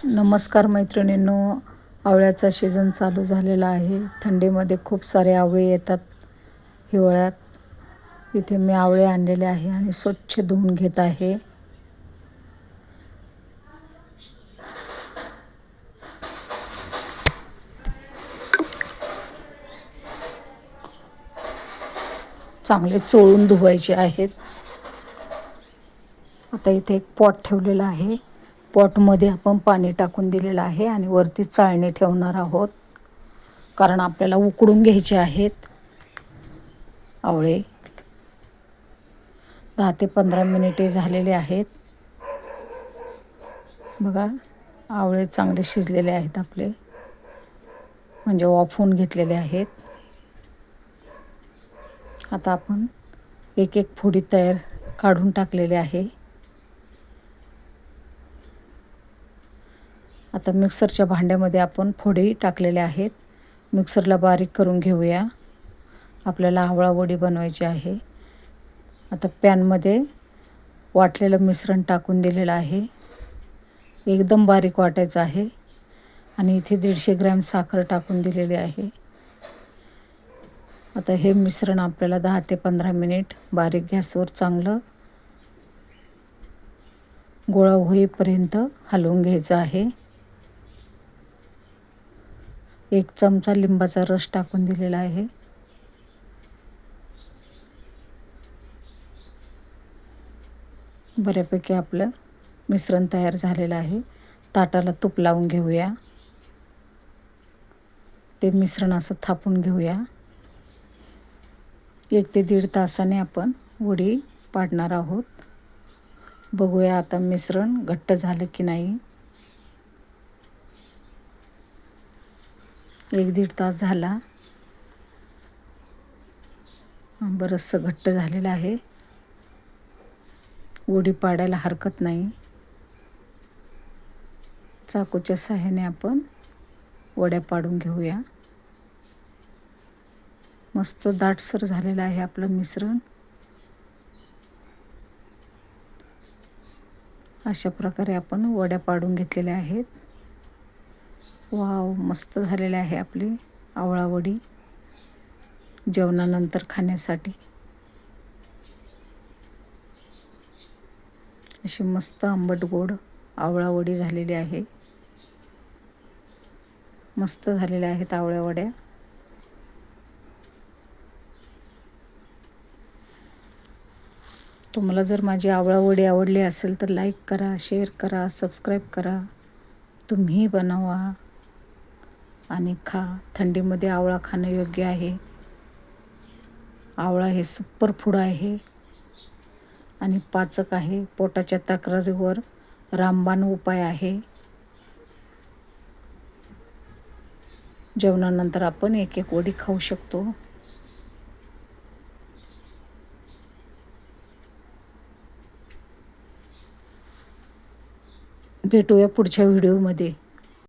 नमस्कार मैत्रिणींनो, आवळ्याचा सीझन चालू झालेला आहे। थंडीमध्ये खूप सारे आवळे येतात हिवाळ्यात। इथे मी आवळे आणलेले आहे आणि स्वच्छ धुवून घेत आहे। चांगले चोळून धुवायचे आहेत। आता इथे एक पॉट ठेवलेला आहे। पॉटमध्ये आपण पाणी टाकून दिलेलं आहे आणि वरती चाळणी ठेवणार आहोत, कारण आपल्याला उकडून घ्यायचे आहेत आवळे। 10 ते 15 मिनिटे झालेले आहेत। बघा, आवळे चांगले शिजलेले आहेत आपले, म्हणजे वाफवून घेतलेले आहेत। आता आपण एक एक फोडी तयार काढून टाकलेले आहे। आता मिक्सरच्या भांड्यामध्ये आपण फोडी टाकलेल्या आहेत। मिक्सरला बारीक करून घेऊया। आपल्याला आवळा वडी बनवायची आहे। आता पॅनमध्ये वाटलेलं मिश्रण टाकून दिलेलं आहे। एकदम बारीक वाटायचं आहे आणि इथे 150 ग्रॅम साखर टाकून दिलेली आहे। आता हे मिश्रण आपल्याला 10 ते 15 मिनिट बारीक गॅसवर चांगलं गोळा होईपर्यंत हलवून घ्यायचं आहे। 1 चमचा लिंबाचा रस टाकून दिलेला आहे। बऱ्यापैकी आपलं मिश्रण तयार झालेलं आहे। ताटाला तूप लावून घेऊया। ते मिश्रण असं थापून घेऊया। 1 ते 1.5 तासाने आपण वडी पाडणार आहोत। बघूया आता मिश्रण घट्ट झालं की नाही। 1-1.5 तास झाला। बरंचसं घट्ट झालेलं आहे। वडी पाडायला हरकत नाही। चाकूच्या सहाय्याने आपण वड्या पाडून घेऊया। मस्त दाटसर झालेलं आहे आपलं मिश्रण। अशा प्रकारे आपण वड्या पाडून घेतलेल्या आहेत। वाव, मस्त झालेले आहे आपली आवळा वडी जेवणानंतर खाण्यासाठी। अशी मस्त आंबट गोड आवळा वडी झालेली आहे। मस्त झालेल्या आहेत आवळ्या वड्या। तुम्हाला जर माझी आवळा वडी आवडली असेल तर लाईक करा, शेअर करा, सबस्क्राईब करा। तुम्ही बनवा आणि खा। थंडीमध्ये आवळा खाणं योग्य आहे। आवळा हे सुपर फूड आहे आणि पाचक आहे। पोटाच्या तक्रारीवर रामबाण उपाय आहे। जेवणानंतर आपण एक एक वडी खाऊ शकतो। भेटूया पुढच्या व्हिडिओमध्ये।